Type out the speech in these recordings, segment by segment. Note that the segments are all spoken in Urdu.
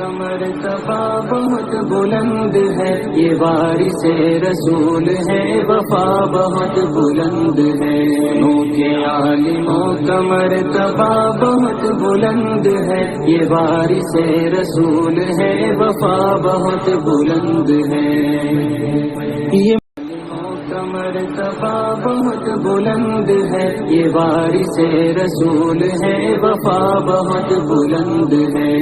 کا مرتبہ بہت بلند ہے، یہ وارث رسول ہے، وفا بہت بلند ہے۔ کے عالموں کا مرتبہ بہت بلند ہے، یہ وارث رسول ہے، وفا بہت بلند ہے۔ یہ مرتبہ بہت بلند ہے، یہ وارث رسول ہے، وفا بہت بلند ہے۔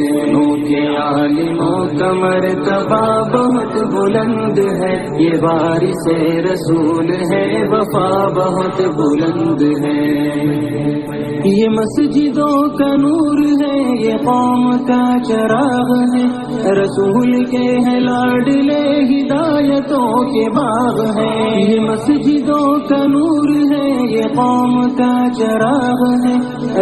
کے عالموں کا مرتبہ بہت بلند ہے، یہ وارث رسول ہے، وفا بہت بلند ہے۔ یہ مسجدوں کا نور ہے، یہ قوم کا چراغ ہے، رسول کے ہے لاڈلے ہدایتوں کے باغ ہے۔ یہ مسجدوں کا نور ہے، یہ قوم کا چراغ ہے،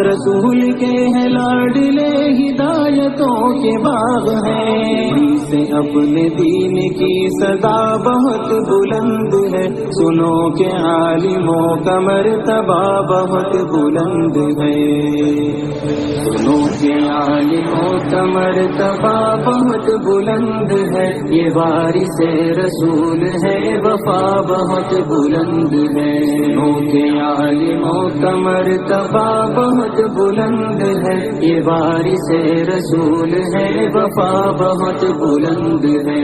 رسول کے ہے لاڈلے ہدایتوں کے باغ ہے۔ ان سے اپنے دین کی صدا بہت بلند ہے، سنو کہ عالموں کا مرتبہ بہت بلند ہے۔ سنو کہ عالموں کا مرتبہ بہت بلند ہے، یہ وارث رسول ہے، وفا بہت بلند ہے۔ سنو کہ عالموں کا مرتبہ بہت بلند ہے، یہ وارث رسول ہے، وفا بہت بلند ہے۔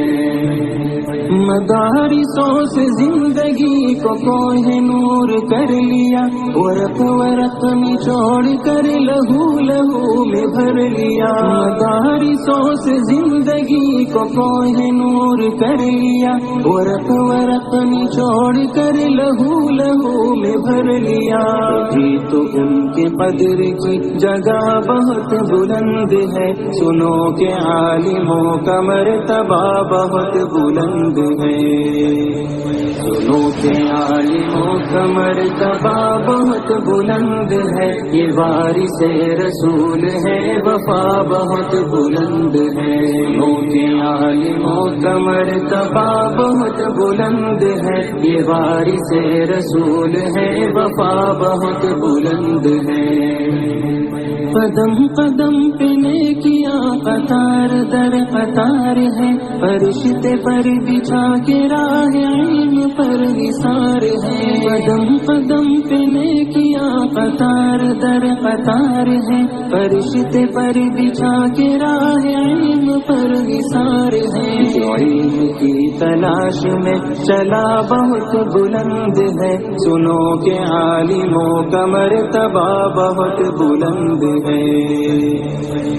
مدارسوں سے زندگی کو کوہ نور کر لیا، ورق ورق نچوڑ کر لہو لہو میں بھر لیا۔ مدارسوں سے زندگی کو کوہ نور کر لیا، ورق ورق نچوڑ کر لہو لہو میں بھر لیا۔ بھی تو ان کے قدر کی جگہ بہت بلند ہے، سنو کہ عالموں کا مرتبہ بہت بلند ہے۔ سنو کہ عالموں کا مرتبہ بہت بلند ہے، یہ وارث رسول ہے، وفا بہت بلند ہے۔ سنو کہ عالموں کا مرتبہ بہت بلند ہے، یہ وارث رسول ہے، وفا بہت بلند ہے۔ قدم قدم پہ نیکیاں قطار در قطار ہے، فرشتے پر بچھا کے راہ علم پر نثار ہے۔ قدم قدم پہ نیکیاں قطار در قطار ہے، فرشتے پر بچھا کے راہ علم پر نثار ہے۔ جو علم کی تلاش میں چلا بہت بلند ہے، سنو کہ عالموں کا مرتبہ بہت بلند ہے۔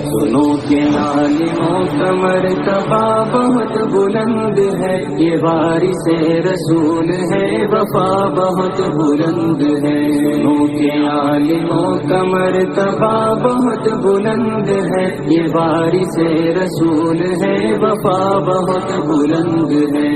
سنو کہ عالموں کا مرتبہ بہت بلند ہے، یہ وارث رسول ہے، وفا بہت بلند ہے۔ سنو کہ عالموں کا مرتبہ بہت بلند ہے، یہ وارث رسول ہے، وفا بہت بلند ہے۔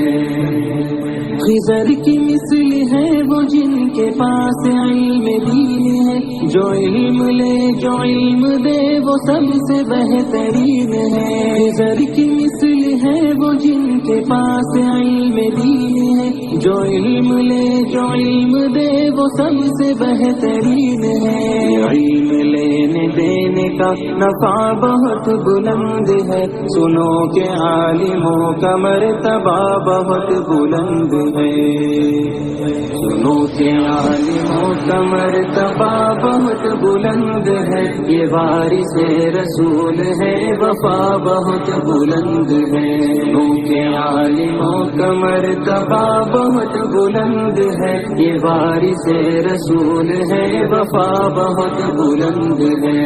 خضر کی مثل ہے وہ جن کے پاس علم دین ہے، جو علم لے جو علم دے وہ سب سے بہترین ہے۔ خضر کی مثل ہے وہ جن کے پاس علم دین ہے، جو علم لے جو علم دے وہ سب سے بہترین ہے۔ علم لینے دینے کا نفع بہت بلند ہے، سنو کہ عالموں کا مرتبہ بہت بلند ہے۔ سنو کہ عالموں کا مرتبہ بہت بلند ہے، یہ وارث رسول ہے، وفا بہت بلند ہے۔ سنو کہ عالموں کا مرتبہ بہت بلند ہے، یہ وارث رسول ہے، وفا بہت بلند ہے۔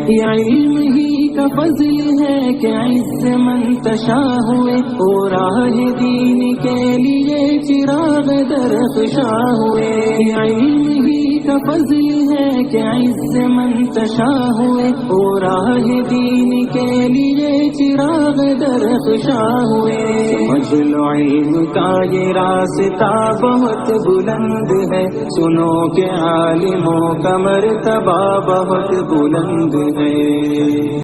یہ علم ہی کا فضل ہے کہ عز منتشا ہوئے، اور راہ دین کے لیے چراغ درخشاں ہوئے۔ یہ علم ہی کا فضل ہے کہ عز منتشا ہوئے، اور راہ دین کے لیے چراغ درخشاں ہوئے۔ سمجھ لو علم کا یہ راستہ بہت بلند ہے، سنو کہ عالموں کا مرتبہ بہت بلند ہے۔